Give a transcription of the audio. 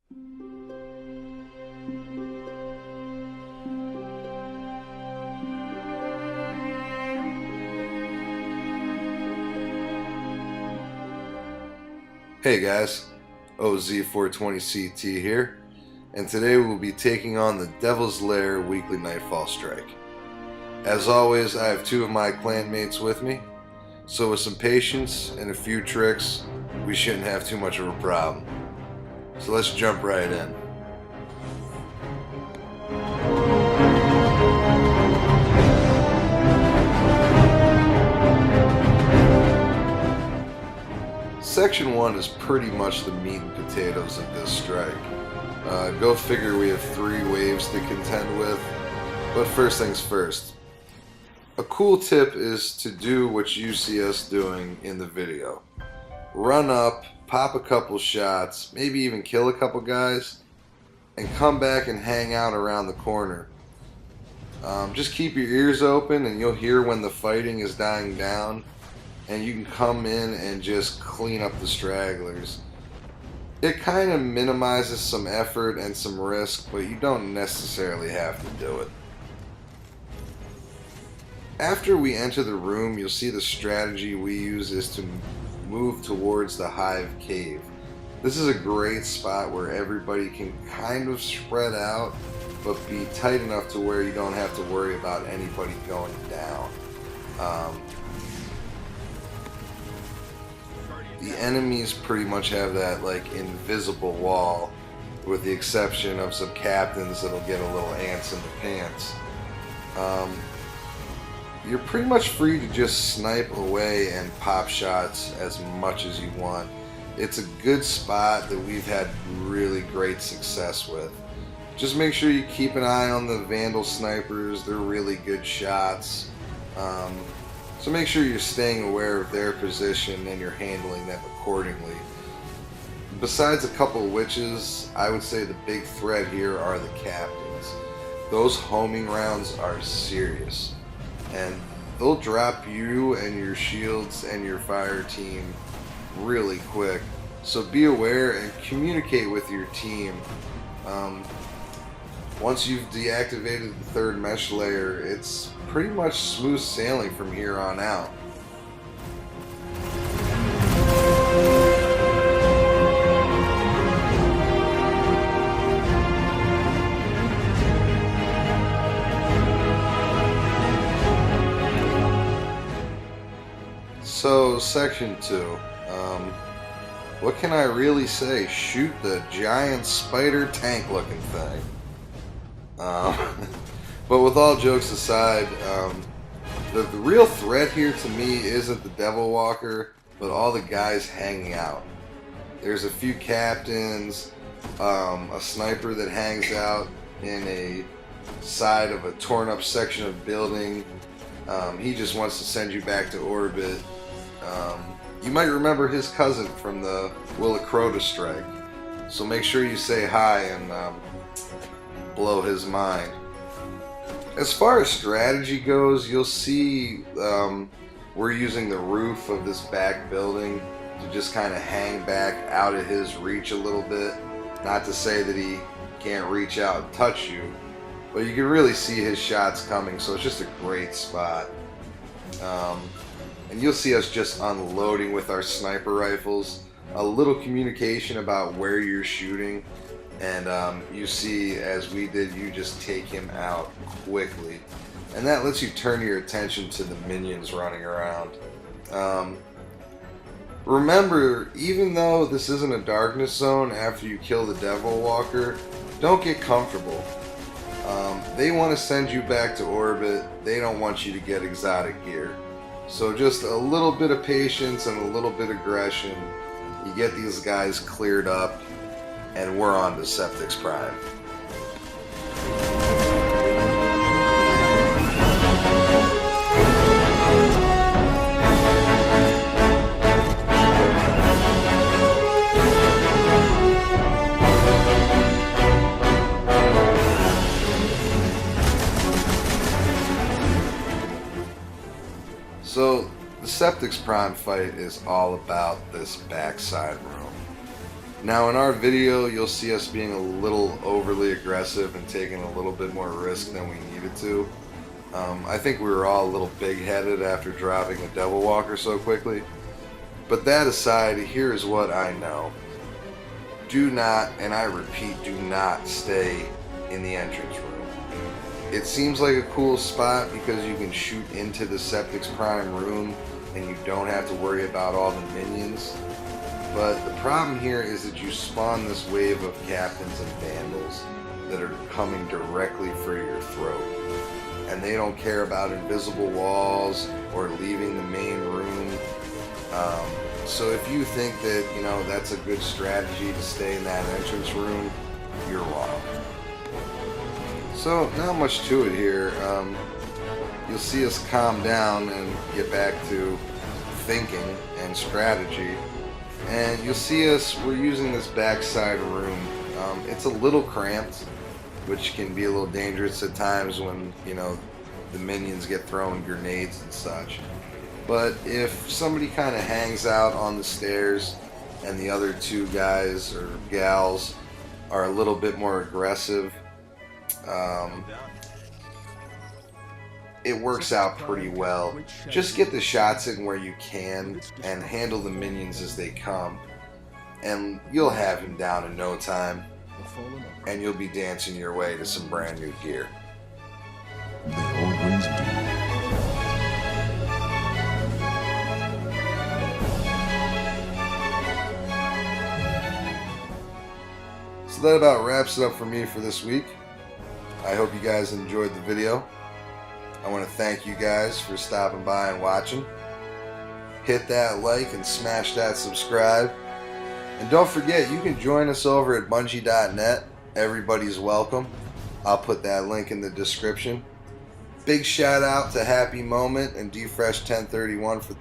Hey guys, OZ420CT here, and today we'll be taking on the Devils Lair weekly Nightfall strike. As always, I have two of my clanmates with me, so with some patience and a few tricks, we shouldn't have too much of a problem. So let's jump right in. Section 1 is pretty much the meat and potatoes of this strike. Go figure, we have 3 waves to contend with, but first things first. A cool tip is to do what you see us doing in the video. Run up, pop a couple shots, maybe even kill a couple guys, and come back and hang out around the corner. Just keep your ears open and you'll hear when the fighting is dying down, and you can come in and just clean up the stragglers. It kind of minimizes some effort and some risk, but you don't necessarily have to do it. After we enter the room, you'll see the strategy we use is to move towards the hive cave. This is a great spot where everybody can kind of spread out, but be tight enough to where you don't have to worry about anybody going down. The enemies pretty much have that like invisible wall, with the exception of some captains that'll get a little ants in the pants. You're pretty much free to just snipe away and pop shots as much as you want. It's a good spot that we've had really great success with. Just make sure you keep an eye on the Vandal snipers. They're really good shots. So make sure you're staying aware of their position and you're handling them accordingly. Besides a couple witches, I would say the big threat here are the captains. Those homing rounds are serious, and they'll drop you and your shields and your fire team really quick. So be aware and communicate with your team. Once you've deactivated the third mesh layer, it's pretty much smooth sailing from here on out. So, section 2. What can I really say? Shoot the giant spider tank looking thing. But with all jokes aside, the real threat here to me isn't the Devil Walker, but all the guys hanging out. There's a few captains, a sniper that hangs out in a side of a torn up section of building. He just wants to send you back to orbit. You might remember his cousin from the Willa Crota strike, so make sure you say hi and blow his mind. As far as strategy goes, you'll see we're using the roof of this back building to just kind of hang back out of his reach a little bit. Not to say that he can't reach out and touch you, but you can really see his shots coming, so it's just a great spot. And you'll see us just unloading with our sniper rifles. A little communication about where you're shooting, and you see, as we did, you just take him out quickly, and that lets you turn your attention to the minions running around. Remember, even though this isn't a darkness zone, after you kill the Devil Walker, don't get comfortable. They want to send you back to orbit. They don't want you to get exotic gear. So just a little bit of patience and a little bit of aggression, you get these guys cleared up, and we're on to Septix Prime. So the Septix Prime fight is all about this backside room. Now in our video, you'll see us being a little overly aggressive and taking a little bit more risk than we needed to. I think we were all a little big-headed after dropping a Devil Walker so quickly. But that aside, here is what I know. Do not, and I repeat, do not stay in the entrance room. It seems like a cool spot because you can shoot into the Septic's prime room and you don't have to worry about all the minions. But the problem here is that you spawn this wave of captains and vandals that are coming directly for your throat. And they don't care about invisible walls or leaving the main room. So if you think that, you know, that's a good strategy to stay in that entrance room, you're wrong. So not much to it here. You'll see us calm down and get back to thinking and strategy. And you'll see us, we're using this backside room. It's a little cramped, which can be a little dangerous at times when, you know, the minions get throwing grenades and such. But if somebody kind of hangs out on the stairs and the other two guys or gals are a little bit more aggressive, it works out pretty well. Just get the shots in where you can and handle the minions as they come, and you'll have him down in no time, and you'll be dancing your way to some brand new gear. They always do. So that about wraps it up for me for this week. I hope you guys enjoyed the video. I want to thank you guys for stopping by and watching. Hit that like and smash that subscribe. And don't forget, you can join us over at Bungie.net. Everybody's welcome. I'll put that link in the description. Big shout out to Happy Moment and DFresh 1031 for